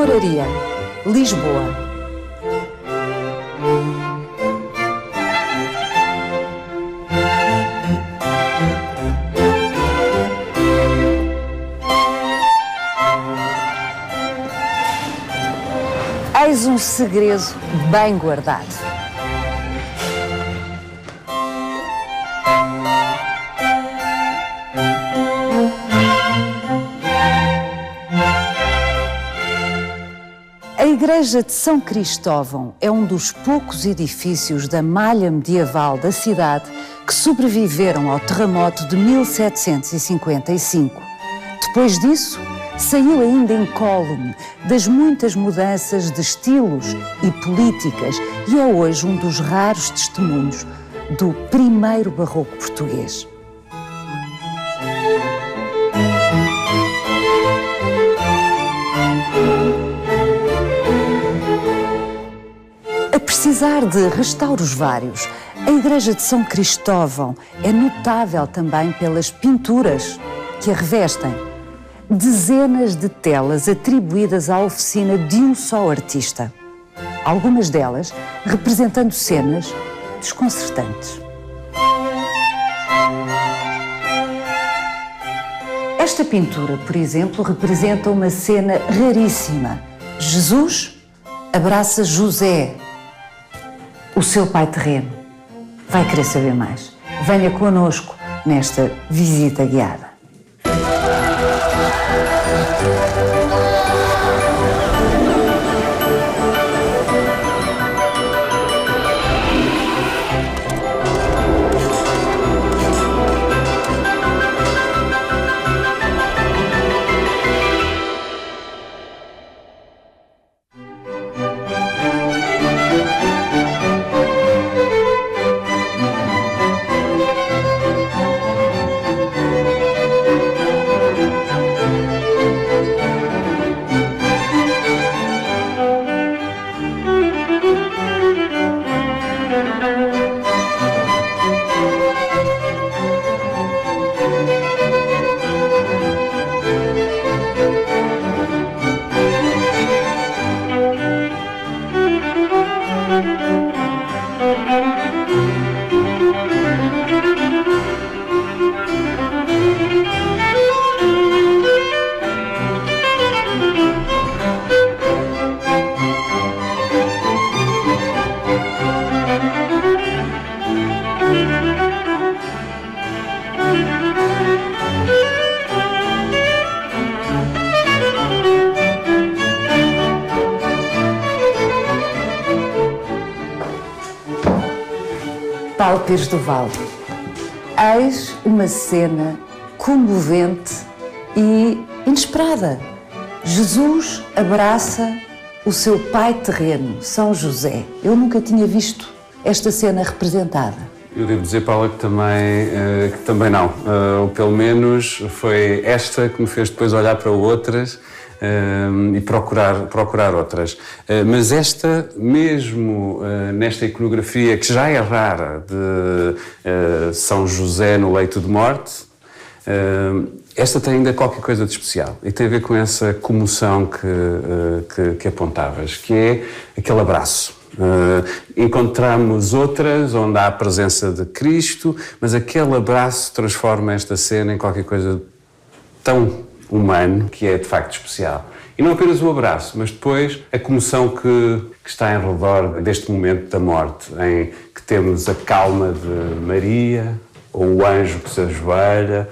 Tesouraria, Lisboa. Eis um segredo bem guardado. A Igreja de São Cristóvão é um dos poucos edifícios da malha medieval da cidade que sobreviveram ao terremoto de 1755. Depois disso, saiu ainda incólume das muitas mudanças de estilos e políticas e é hoje um dos raros testemunhos do primeiro barroco português. Apesar de restauros vários, a Igreja de São Cristóvão é notável também pelas pinturas que a revestem. Dezenas de telas atribuídas à oficina de um só artista. Algumas delas representando cenas desconcertantes. Esta pintura, por exemplo, representa uma cena raríssima. Jesus abraça José, o seu pai terreno. Vai querer saber mais? Venha connosco nesta visita guiada. Paulo Pires do Val. Eis uma cena comovente e inesperada. Jesus abraça o seu pai terreno, São José. Eu nunca tinha visto esta cena representada. Eu devo dizer, Paula, que também não. Ou pelo menos foi esta que me fez depois olhar para outras e procurar outras. Mas esta, mesmo nesta iconografia, que já é rara, de São José no leito de morte, esta tem ainda qualquer coisa de especial e tem a ver com essa comoção que apontavas, que é aquele abraço. Encontramos outras onde há a presença de Cristo, mas aquele abraço transforma esta cena em qualquer coisa tão humano que é de facto especial. E não apenas o abraço, mas depois a comoção que está em redor deste momento da morte, em que temos a calma de Maria, ou o anjo que se ajoelha,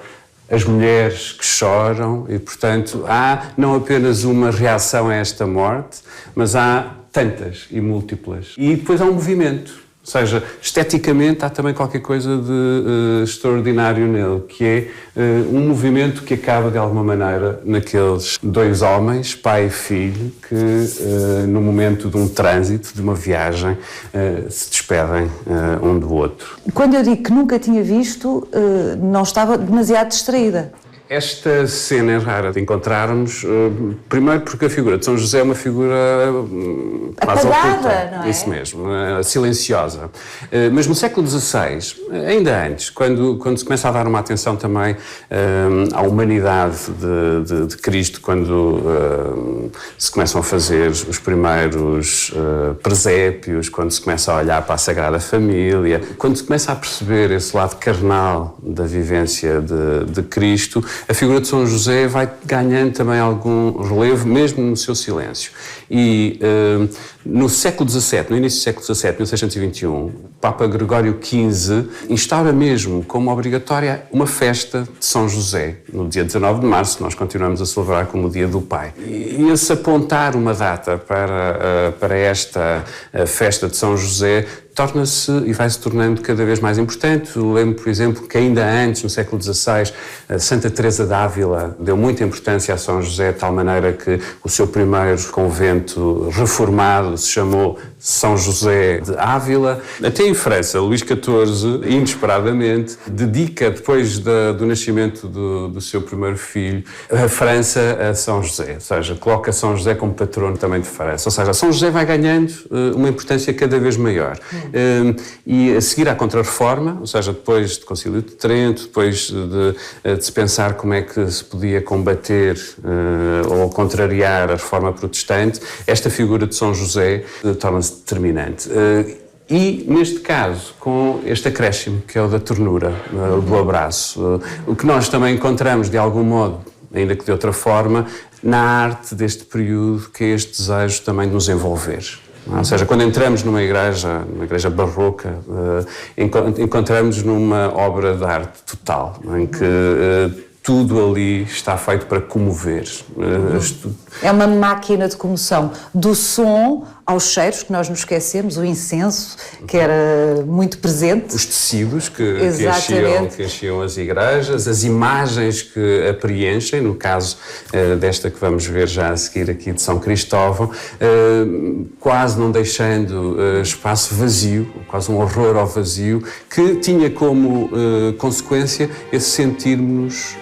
as mulheres que choram e, portanto, há não apenas uma reação a esta morte, mas há tantas e múltiplas. E depois há um movimento. Ou seja, esteticamente há também qualquer coisa de extraordinário nele, que é um movimento que acaba de alguma maneira naqueles dois homens, pai e filho, que no momento de um trânsito, de uma viagem, se despedem um do outro. Quando eu digo que nunca tinha visto, não estava demasiado distraída. Esta cena é rara de encontrarmos, primeiro porque a figura de São José é uma figura quase oculta, não é? Isso mesmo, silenciosa. Mas no século XVI, ainda antes, quando se começa a dar uma atenção também à humanidade de Cristo, quando se começam a fazer os primeiros presépios, quando se começa a olhar para a Sagrada Família, quando se começa a perceber esse lado carnal da vivência de Cristo, a figura de São José vai ganhando também algum relevo, mesmo no seu silêncio. E no século XVII, no início do século XVII, 1621, o Papa Gregório XV instaura mesmo como obrigatória uma festa de São José, no dia 19 de março, nós continuamos a celebrar como o Dia do Pai. E esse apontar uma data para esta festa de São José torna-se e vai-se tornando cada vez mais importante. Eu lembro, por exemplo, que ainda antes, no século XVI, Santa Teresa d'Ávila deu muita importância a São José, de tal maneira que o seu primeiro convento reformado se chamou São José de Ávila. Até em França, Luís XIV, inesperadamente, dedica, depois do nascimento do seu primeiro filho, a França a São José. Ou seja, coloca São José como patrono também de França. Ou seja, São José vai ganhando uma importância cada vez maior. E a seguir à Contra-Reforma, ou seja, depois do Concílio de Trento, depois de se pensar como é que se podia combater ou contrariar a Reforma Protestante, esta figura de São José torna-se determinante. E, neste caso, com este acréscimo, que é o da ternura, do abraço, o que nós também encontramos, de algum modo, ainda que de outra forma, na arte deste período, que é este desejo também de nos envolver. Ou seja, quando entramos numa igreja barroca, encontramos numa obra de arte total, em que tudo ali está feito para comover. É uma máquina de comoção, do som aos cheiros, que nós nos esquecemos, o incenso, que era muito presente. Os tecidos que enchiam as igrejas, as imagens que a preenchem, no caso desta que vamos ver já a seguir aqui de São Cristóvão, quase não deixando espaço vazio, quase um horror ao vazio, que tinha como consequência esse sentirmos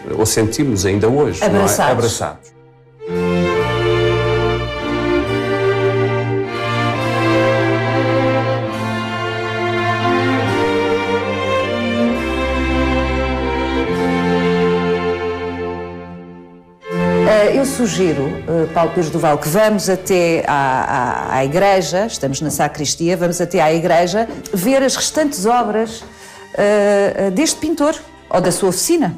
ainda hoje, abraçados. Não é? Abraçados. Eu sugiro, Paulo Pires do Val, que vamos até à igreja, estamos na sacristia, vamos até à igreja ver as restantes obras deste pintor ou da sua oficina.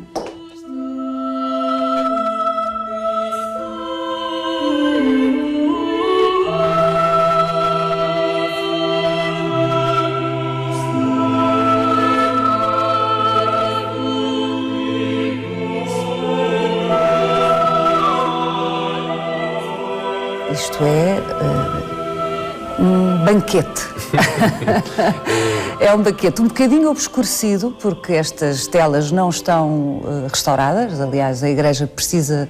Isto é um banquete. É um banquete um bocadinho obscurecido, porque estas telas não estão restauradas. Aliás, a igreja precisa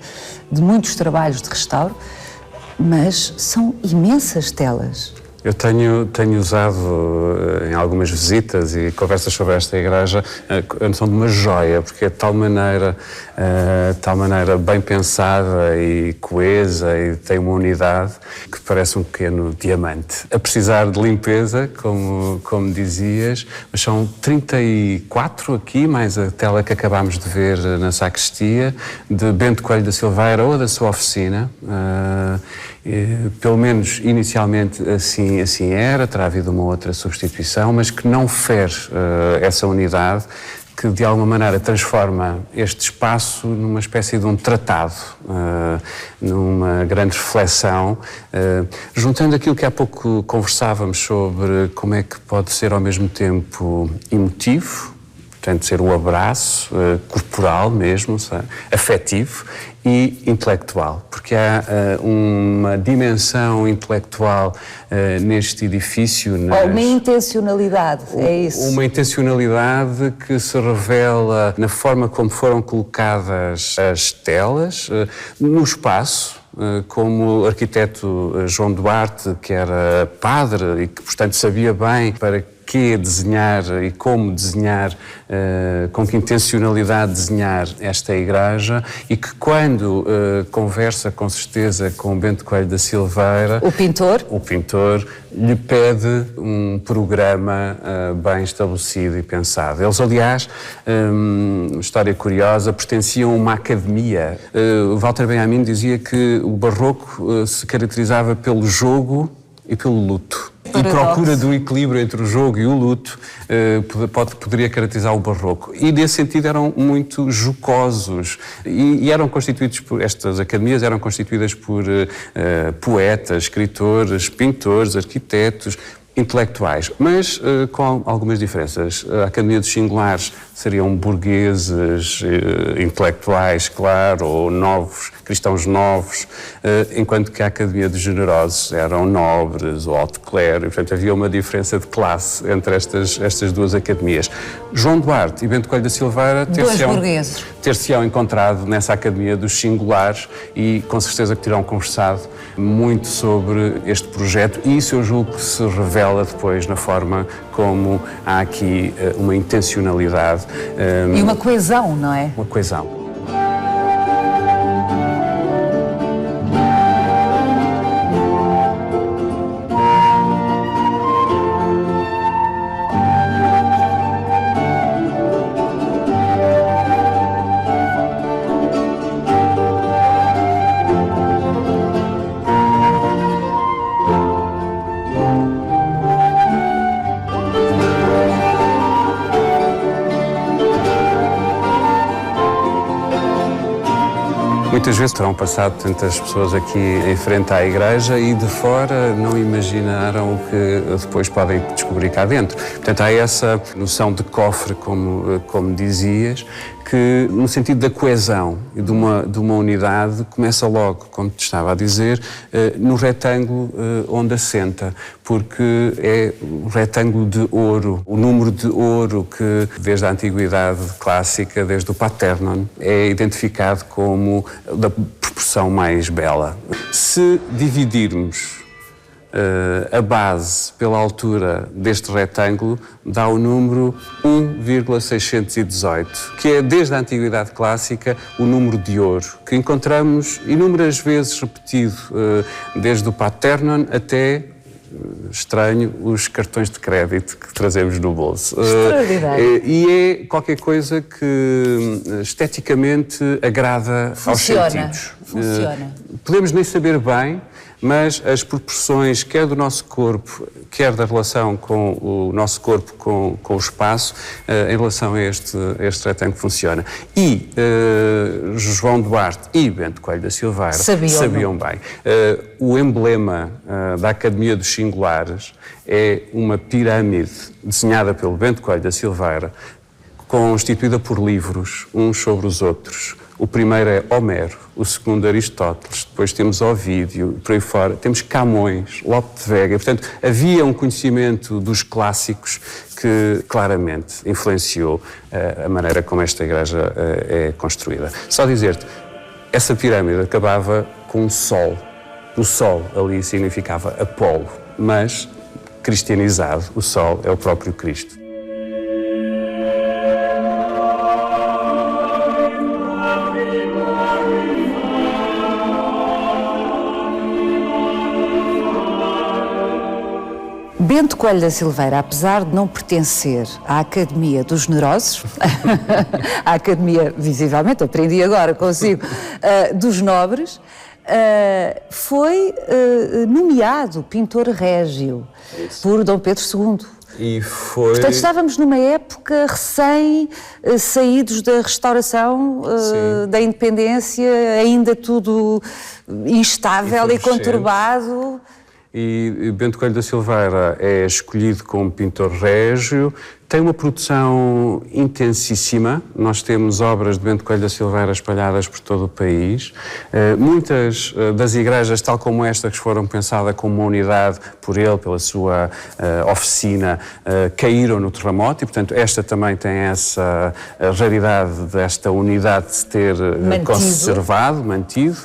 de muitos trabalhos de restauro, mas são imensas telas. Eu tenho usado em algumas visitas e conversas sobre esta igreja a noção de uma joia, porque é de tal maneira bem pensada e coesa e tem uma unidade que parece um pequeno diamante. A precisar de limpeza, como dizias, mas são 34 aqui, mais a tela que acabámos de ver na sacristia, de Bento Coelho da Silveira ou da sua oficina. Pelo menos inicialmente assim era, terá havido uma outra substituição, mas que não fere essa unidade, que de alguma maneira transforma este espaço numa espécie de um tratado, numa grande reflexão, juntando aquilo que há pouco conversávamos sobre como é que pode ser ao mesmo tempo emotivo, portanto ser um abraço corporal mesmo, afetivo, e intelectual, porque há uma dimensão intelectual neste edifício. Uma intencionalidade, é isso? Uma intencionalidade que se revela na forma como foram colocadas as telas, no espaço, como o arquiteto João Duarte, que era padre e que, portanto, sabia bem para porquê desenhar e como desenhar, com que intencionalidade desenhar esta igreja, e que quando conversa com certeza com Bento Coelho da Silveira, o pintor lhe pede um programa bem estabelecido e pensado. Eles, aliás, história curiosa, pertenciam a uma academia. Walter Benjamin dizia que o barroco se caracterizava pelo jogo e pelo luto. E procura do equilíbrio entre o jogo e o luto poderia caracterizar o barroco. E, nesse sentido, eram muito jocosos. E eram constituídos por... Estas academias eram constituídas por poetas, escritores, pintores, arquitetos, intelectuais, mas com algumas diferenças. A Academia dos Singulares seriam burgueses, intelectuais, claro, ou novos, cristãos novos, enquanto que a Academia dos Generosos eram nobres ou alto clero, e, portanto, havia uma diferença de classe entre estas duas academias. João Duarte e Bento Coelho da Silveira ter-se-ão encontrado nessa Academia dos Singulares e, com certeza, que terão conversado muito sobre este projeto, e isso eu julgo que se revela depois na forma como há aqui uma intencionalidade. E uma coesão, não é? Uma coesão. Muitas vezes terão passado tantas pessoas aqui em frente à igreja e de fora não imaginaram o que depois podem descobrir cá dentro. Portanto, há essa noção de cofre, como dizias, que no sentido da coesão e de uma unidade começa logo, como te estava a dizer, no retângulo onde assenta, porque é o retângulo de ouro, o número de ouro que desde a antiguidade clássica, desde o Paternon, é identificado como da proporção mais bela. Se dividirmos a base pela altura deste retângulo, dá o número 1,618, que é, desde a Antiguidade Clássica, o número de ouro, que encontramos inúmeras vezes repetido, desde o Paternon até, estranho, os cartões de crédito que trazemos no bolso. Extraordinário. E é qualquer coisa que esteticamente agrada aos sentidos. Funciona. Podemos nem saber bem, mas as proporções, quer do nosso corpo, quer da relação com o nosso corpo com o espaço, em relação a este retângulo, funciona. E João Duarte e Bento Coelho da Silveira sabiam bem. O emblema da Academia dos Singulares é uma pirâmide desenhada pelo Bento Coelho da Silveira, constituída por livros, uns sobre os outros. O primeiro é Homero, o segundo Aristóteles, depois temos Ovídio, por aí fora, temos Camões, Lope de Vega. Portanto, havia um conhecimento dos clássicos que claramente influenciou a maneira como esta igreja é construída. Só dizer-te, essa pirâmide acabava com um sol. O sol ali significava Apolo, mas cristianizado, o sol é o próprio Cristo. Bento Coelho da Silveira, apesar de não pertencer à Academia dos Generosos, à Academia, visivelmente, aprendi agora consigo, dos Nobres, foi nomeado pintor régio por Dom Pedro II. E foi... Portanto, estávamos numa época recém-saídos da restauração, da independência, ainda tudo instável e conturbado. E Bento Coelho da Silveira é escolhido como pintor régio, tem uma produção intensíssima. Nós temos obras de Bento Coelho da Silveira espalhadas por todo o país. Muitas das igrejas, tal como esta, que foram pensadas como uma unidade por ele, pela sua oficina, caíram no terremoto e, portanto, esta também tem essa raridade desta unidade de se ter conservado, mantido.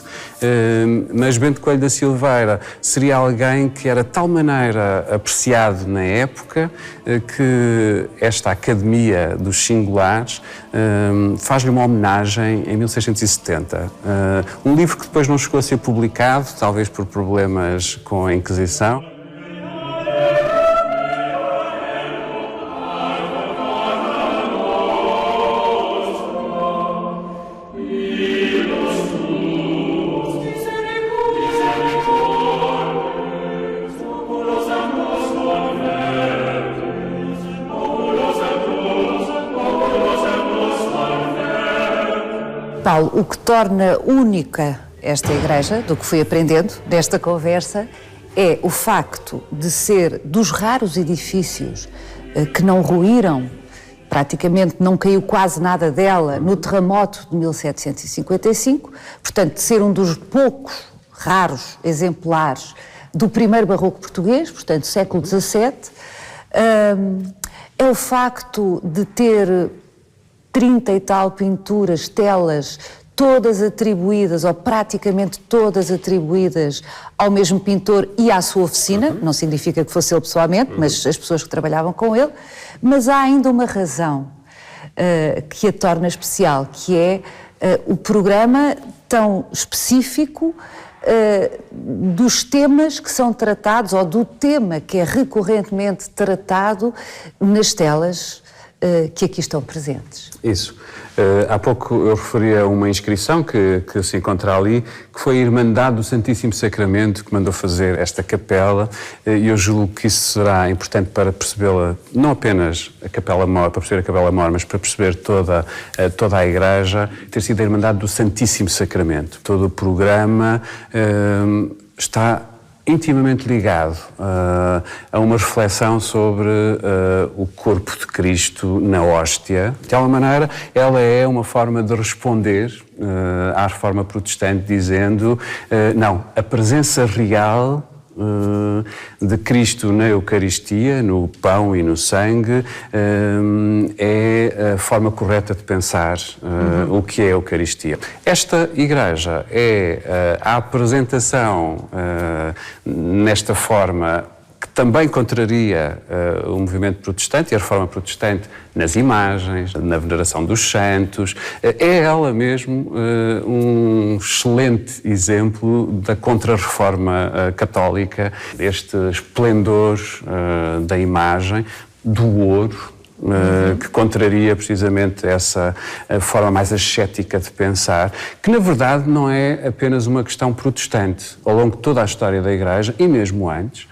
mas Bento Coelho da Silveira seria alguém que era de tal maneira apreciado na época que esta Academia dos Singulares faz-lhe uma homenagem em 1670. Um livro que depois não chegou a ser publicado, talvez por problemas com a Inquisição. Paulo, o que torna única esta igreja, do que fui aprendendo desta conversa, é o facto de ser dos raros edifícios que não ruíram, praticamente não caiu quase nada dela no terremoto de 1755, portanto, de ser um dos poucos raros exemplares do primeiro barroco português, portanto, século XVII, é o facto de ter 30 e tal pinturas, telas, todas atribuídas, ou praticamente todas atribuídas ao mesmo pintor e à sua oficina, não significa que fosse ele pessoalmente, mas as pessoas que trabalhavam com ele, mas há ainda uma razão que a torna especial, que é o programa tão específico dos temas que são tratados, ou do tema que é recorrentemente tratado nas telas que aqui estão presentes. Isso. Há pouco eu referia a uma inscrição que se encontra ali, que foi a Irmandade do Santíssimo Sacramento que mandou fazer esta capela, e eu julgo que isso será importante para percebê-la, não apenas a Capela Mor, para perceber a Capela Mor, mas para perceber toda a Igreja, ter sido a Irmandade do Santíssimo Sacramento. Todo o programa está intimamente ligado a uma reflexão sobre o corpo de Cristo na hóstia. De alguma maneira, ela é uma forma de responder à Reforma Protestante, dizendo não, a presença real de Cristo na Eucaristia, no pão e no sangue, é a forma correta de pensar o que é a Eucaristia. Esta Igreja é a apresentação nesta forma que também contraria o movimento protestante e a Reforma Protestante nas imagens, na veneração dos santos. É ela mesmo um excelente exemplo da contra-reforma católica, este esplendor da imagem, do ouro, que contraria precisamente essa forma mais ascética de pensar, que na verdade não é apenas uma questão protestante. Ao longo de toda a história da Igreja, e mesmo antes,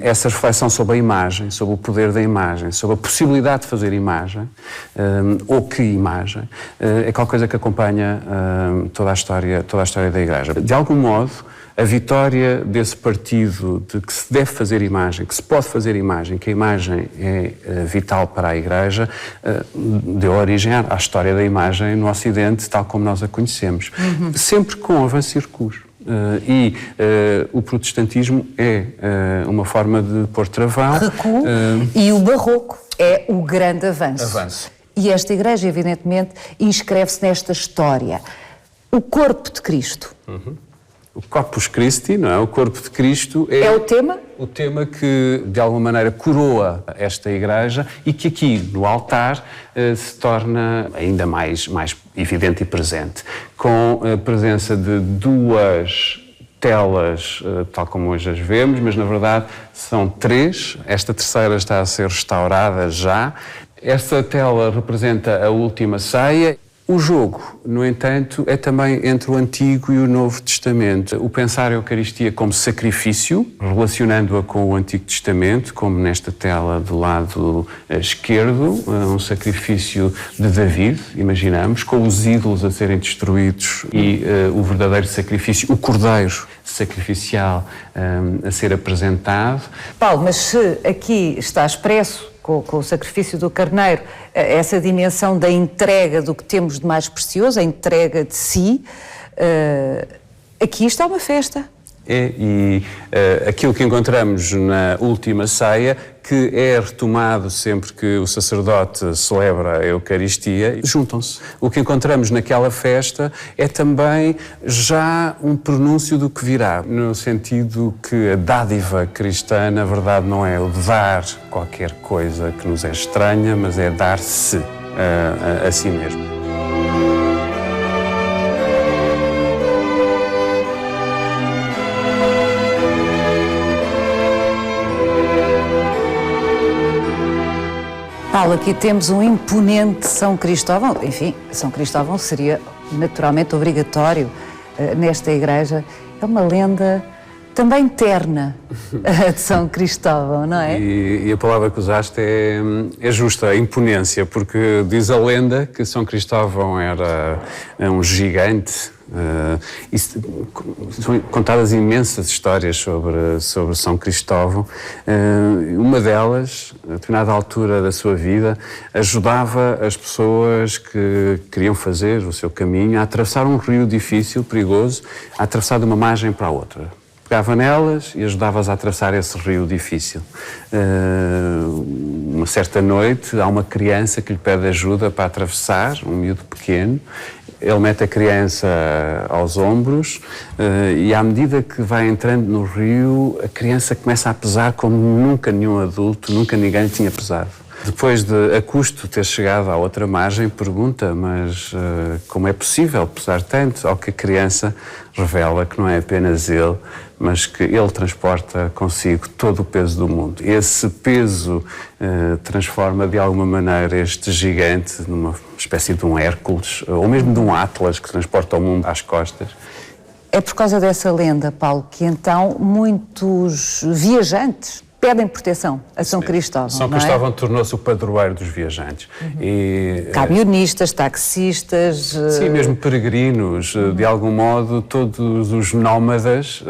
essa reflexão sobre a imagem, sobre o poder da imagem, sobre a possibilidade de fazer imagem, ou que imagem, é qualquer coisa que acompanha toda a história da Igreja. De algum modo, a vitória desse partido de que se deve fazer imagem, que se pode fazer imagem, que a imagem é vital para a Igreja, deu origem à história da imagem no Ocidente, tal como nós a conhecemos. Sempre com avanço e recuo. O protestantismo é uma forma de pôr travão. Recuo, e o barroco é o grande avanço. E esta Igreja, evidentemente, inscreve-se nesta história. O corpo de Cristo. O Corpus Christi, não é? O corpo de Cristo é o tema? O tema que, de alguma maneira, coroa esta Igreja e que aqui, no altar, se torna ainda mais evidente e presente, com a presença de duas telas, tal como hoje as vemos, mas, na verdade, são três. Esta terceira está a ser restaurada já. Esta tela representa a última ceia. O jogo, no entanto, é também entre o Antigo e o Novo Testamento. O pensar a Eucaristia como sacrifício, relacionando-a com o Antigo Testamento, como nesta tela do lado esquerdo, um sacrifício de David, imaginamos, com os ídolos a serem destruídos e o verdadeiro sacrifício, o cordeiro sacrificial a ser apresentado. Paulo, mas se aqui está expresso com o sacrifício do carneiro, essa dimensão da entrega do que temos de mais precioso, a entrega de si, aqui está uma festa. Aquilo que encontramos na última ceia, que é retomado sempre que o sacerdote celebra a Eucaristia, juntam-se. O que encontramos naquela festa é também já um pronúncio do que virá, no sentido que a dádiva cristã, na verdade, não é o dar qualquer coisa que nos é estranha, mas é dar-se a si mesmo. Paulo, aqui temos um imponente São Cristóvão. Enfim, São Cristóvão seria naturalmente obrigatório nesta igreja. É uma lenda também terna de São Cristóvão, não é? E a palavra que usaste é justa, a imponência, porque diz a lenda que São Cristóvão era um gigante. São contadas imensas histórias sobre São Cristóvão. Uma delas, a determinada altura da sua vida, ajudava as pessoas que queriam fazer o seu caminho a atravessar um rio difícil, perigoso, a atravessar de uma margem para a outra. Pegava nelas e ajudava-as a atravessar esse rio difícil. Uma certa noite, há uma criança que lhe pede ajuda para atravessar, um miúdo pequeno. Ele mete a criança aos ombros e, à medida que vai entrando no rio, a criança começa a pesar como nunca nenhum adulto, nunca ninguém lhe tinha pesado. Depois de, a custo, ter chegado à outra margem, pergunta, mas como é possível pesar tanto? Ao que a criança revela que não é apenas ele, mas que ele transporta consigo todo o peso do mundo. Esse peso transforma de alguma maneira este gigante numa espécie de um Hércules, ou mesmo de um Atlas que transporta o mundo às costas. É por causa dessa lenda, Paulo, que então muitos viajantes pedem proteção a São Cristóvão. São Cristóvão tornou-se o padroeiro dos viajantes. Camionistas, taxistas... Sim, mesmo peregrinos, de algum modo todos os nómadas,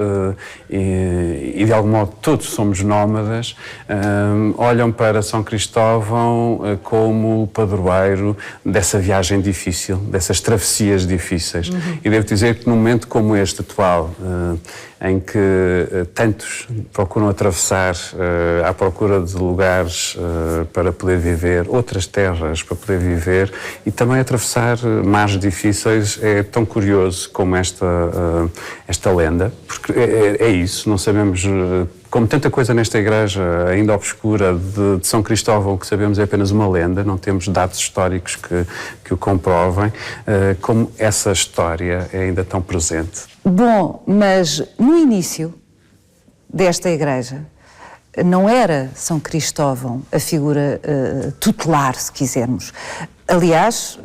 e de algum modo todos somos nómadas, olham para São Cristóvão como o padroeiro dessa viagem difícil, dessas travessias difíceis. E devo dizer que num momento como este atual, em que tantos procuram atravessar à procura de lugares para poder viver, outras terras para poder viver, e também atravessar mares difíceis, é tão curioso como esta lenda, porque é isso, não sabemos, como tanta coisa nesta igreja ainda obscura de São Cristóvão, o que sabemos é apenas uma lenda, não temos dados históricos que o comprovem, como essa história é ainda tão presente. Bom, mas no início desta igreja não era São Cristóvão a figura tutelar, se quisermos. Aliás,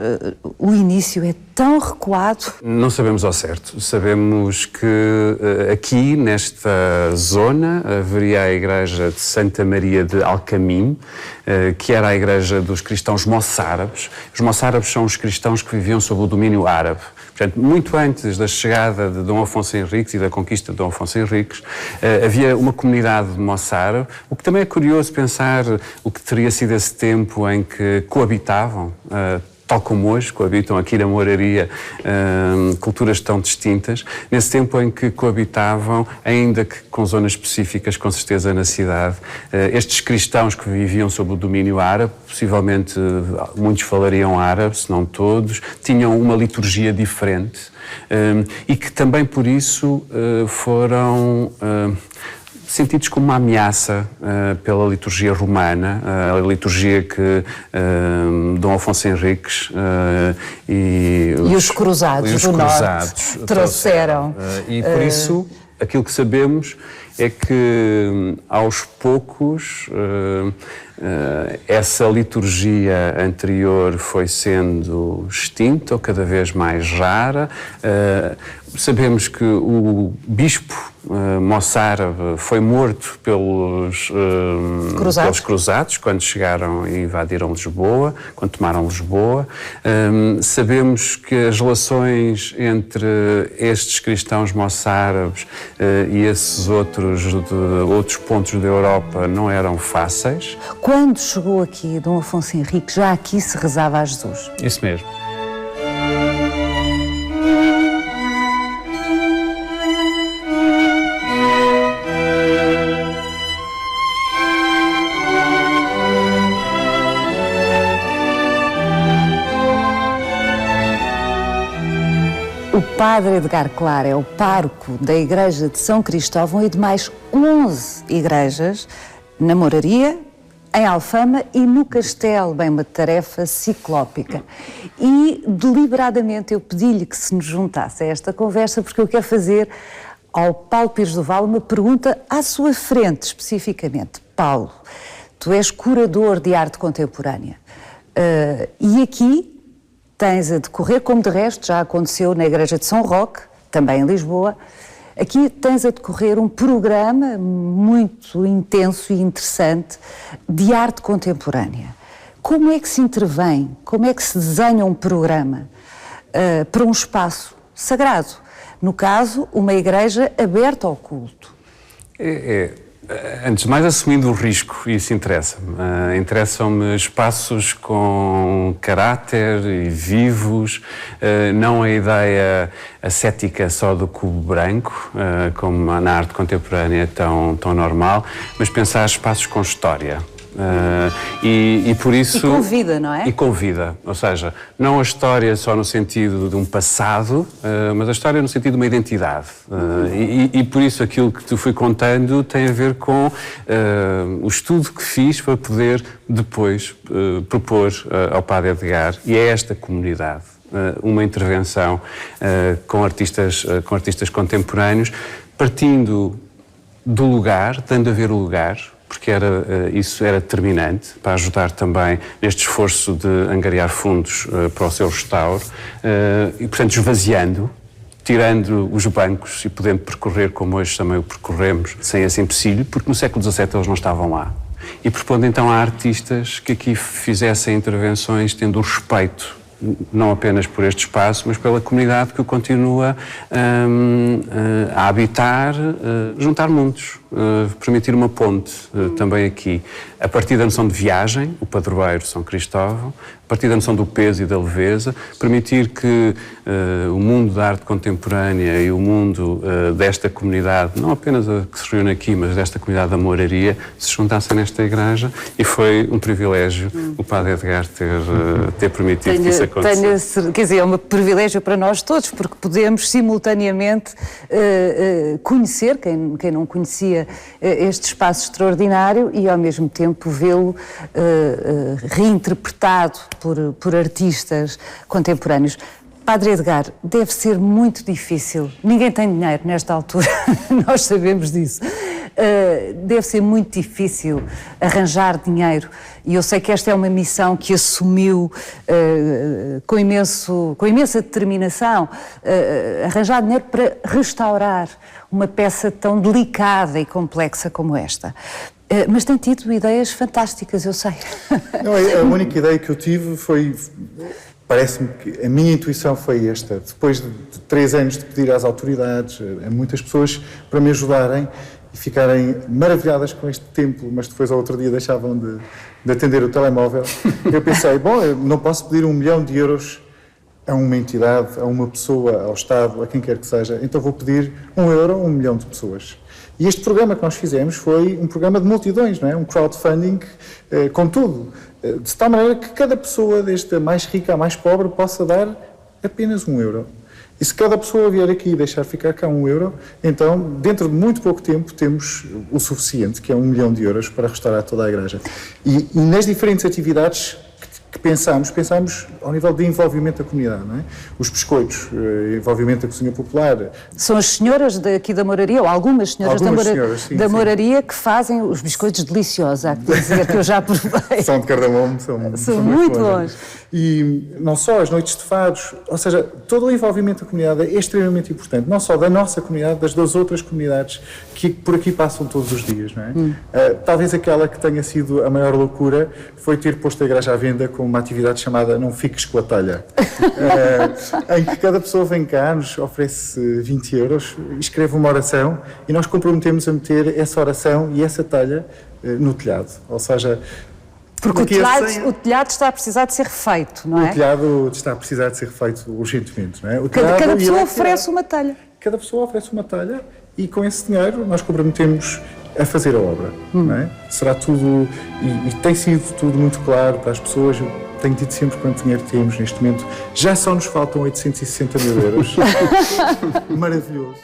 o início é tão recuado. Não sabemos ao certo. Sabemos que aqui, nesta zona, haveria a igreja de Santa Maria de Alcamim, que era a igreja dos cristãos moçárabes. Os moçárabes são os cristãos que viviam sob o domínio árabe. Portanto, muito antes da chegada de Dom Afonso Henriques e da conquista de Dom Afonso Henriques, havia uma comunidade de moçárabe, o que também é curioso pensar o que teria sido esse tempo em que coabitavam, tal como hoje, coabitam aqui na Moraria culturas tão distintas, nesse tempo em que coabitavam, ainda que com zonas específicas, com certeza na cidade, estes cristãos que viviam sob o domínio árabe, possivelmente muitos falariam árabe, se não todos, tinham uma liturgia diferente e que também por isso foram sentidos como uma ameaça pela liturgia romana, a liturgia que Dom Afonso Henriques e os cruzados do norte trouxeram. E por isso, aquilo que sabemos é que aos poucos essa liturgia anterior foi sendo extinta ou cada vez mais rara. Sabemos que o bispo moçárabe foi morto pelos cruzados quando chegaram e invadiram Lisboa, quando tomaram Lisboa. Sabemos que as relações entre estes cristãos moçárabes e esses outros de outros pontos da Europa não eram fáceis. Quando chegou aqui Dom Afonso Henriques, já aqui se rezava a Jesus. Isso mesmo. O padre Edgar Clara é o pároco da Igreja de São Cristóvão e de mais 11 igrejas na Moraria, em Alfama e no Castelo, bem uma tarefa ciclópica. E deliberadamente eu pedi-lhe que se nos juntasse a esta conversa porque eu quero fazer ao Paulo Pires do Vale uma pergunta à sua frente, especificamente. Paulo, tu és curador de arte contemporânea e aqui tens a decorrer, como de resto já aconteceu na Igreja de São Roque, também em Lisboa, aqui tens a decorrer um programa muito intenso e interessante de arte contemporânea. Como é que se intervém, como é que se desenha um programa para um espaço sagrado? No caso, uma igreja aberta ao culto. Antes de mais, assumindo o risco, isso interessa-me. Interessam-me espaços com caráter e vivos, não a ideia ascética só do cubo branco, como na arte contemporânea tão normal, mas pensar espaços com história. E por isso... E com vida, não é? E com vida, ou seja, não a história só no sentido de um passado, mas a história no sentido de uma identidade. E por isso aquilo que te fui contando tem a ver com o estudo que fiz para poder depois propor ao Padre Edgar, e é esta comunidade, uma intervenção com artistas contemporâneos, partindo do lugar, dando a ver o lugar, porque isso era determinante para ajudar também neste esforço de angariar fundos para o seu restauro e, portanto, esvaziando, tirando os bancos e podendo percorrer como hoje também o percorremos, sem esse empecilho, porque no século XVII eles não estavam lá. E propondo então a artistas que aqui fizessem intervenções tendo o respeito não apenas por este espaço, mas pela comunidade que o continua a habitar, juntar mundos, permitir uma ponte também aqui, a partir da noção de viagem, o padroeiro São Cristóvão, a partir da noção do peso e da leveza, permitir que o mundo da arte contemporânea e o mundo desta comunidade, não apenas a que se reúne aqui, mas desta comunidade da Moraria, se juntassem nesta igreja, e foi um privilégio o Padre Edgar ter permitido que isso acontecesse. Quer dizer, é um privilégio para nós todos, porque podemos simultaneamente conhecer, quem não conhecia este espaço extraordinário, e ao mesmo tempo vê-lo reinterpretado por artistas contemporâneos. Padre Edgar, deve ser muito difícil. Ninguém tem dinheiro nesta altura, nós sabemos disso. Deve ser muito difícil arranjar dinheiro, e eu sei que esta é uma missão que assumiu com imensa determinação, arranjar dinheiro para restaurar uma peça tão delicada e complexa como esta. Mas tem tido ideias fantásticas, eu sei. Não, a única ideia que eu tive foi... Parece-me que a minha intuição foi esta. Depois de 3 anos de pedir às autoridades, a muitas pessoas, para me ajudarem e ficarem maravilhadas com este templo, mas depois ao outro dia deixavam de atender o telemóvel, eu pensei, bom, eu não posso pedir 1 milhão de euros a uma entidade, a uma pessoa, ao Estado, a quem quer que seja, então vou pedir 1 euro a 1 milhão de pessoas. E este programa que nós fizemos foi um programa de multidões, não é? Um crowdfunding com tudo, de tal maneira que cada pessoa, desde a mais rica à mais pobre, possa dar apenas 1 euro. E se cada pessoa vier aqui e deixar ficar cá 1 euro, então, dentro de muito pouco tempo, temos o suficiente, que é 1 milhão de euros, para restaurar toda a igreja. E nas diferentes atividades que pensámos ao nível de envolvimento da comunidade, não é? Os biscoitos, envolvimento da cozinha popular. São as senhoras daqui da Moraria, ou algumas senhoras da Moraria, que fazem os biscoitos deliciosos, há que dizer, que eu já provei. São de cardamomo, são muito bons. E não só as noites de fados, ou seja, todo o envolvimento da comunidade é extremamente importante, não só da nossa comunidade, das outras comunidades que por aqui passam todos os dias, não é? Talvez aquela que tenha sido a maior loucura foi ter posto a igreja à venda com uma atividade chamada Não Fiques com a Telha, em que cada pessoa vem cá, nos oferece 20 euros, escreve uma oração e nós comprometemos a meter essa oração e essa telha no telhado, ou seja... Porque o telhado está a precisar de ser feito, não é? O telhado está a precisar de ser feito urgentemente, não é? Cada pessoa oferece uma telha. Cada pessoa oferece uma telha e com esse dinheiro nós comprometemos a fazer a obra, não é? Será tudo, e tem sido tudo muito claro para as pessoas, tenho dito sempre quanto dinheiro temos neste momento. Já só nos faltam 860 mil euros. Maravilhoso.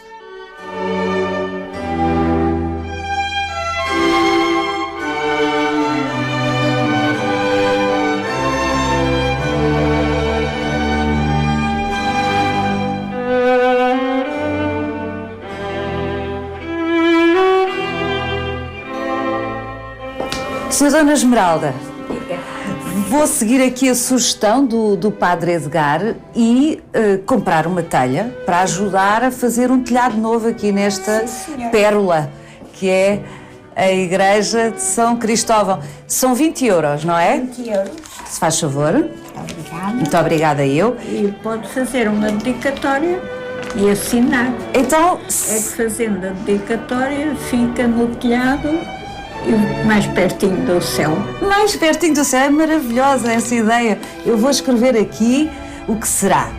Sra. Dona Esmeralda, vou seguir aqui a sugestão do Padre Edgar e comprar uma telha para ajudar a fazer um telhado novo aqui nesta pérola, que é a Igreja de São Cristóvão. São 20 euros, não é? 20 euros. Se faz favor. Obrigada. Muito obrigada eu. E pode fazer uma dedicatória e assinar. Então, É que fazendo a dedicatória fica no telhado e mais pertinho do céu. mais pertinho do céu, é maravilhosa essa ideia. Eu vou escrever aqui o que será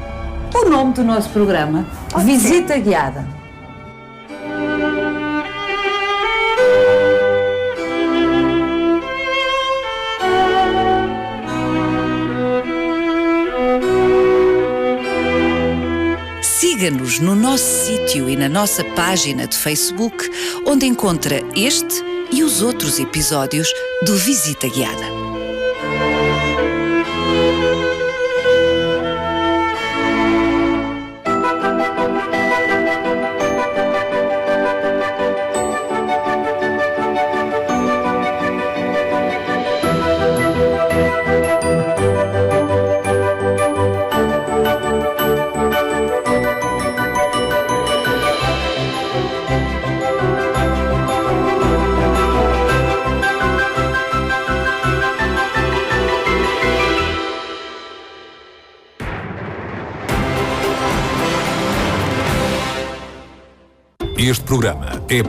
o nome do nosso programa. Visita Guiada. Siga-nos no nosso sítio e na nossa página de Facebook, onde encontra este e os outros episódios do Visita Guiada. Este programa é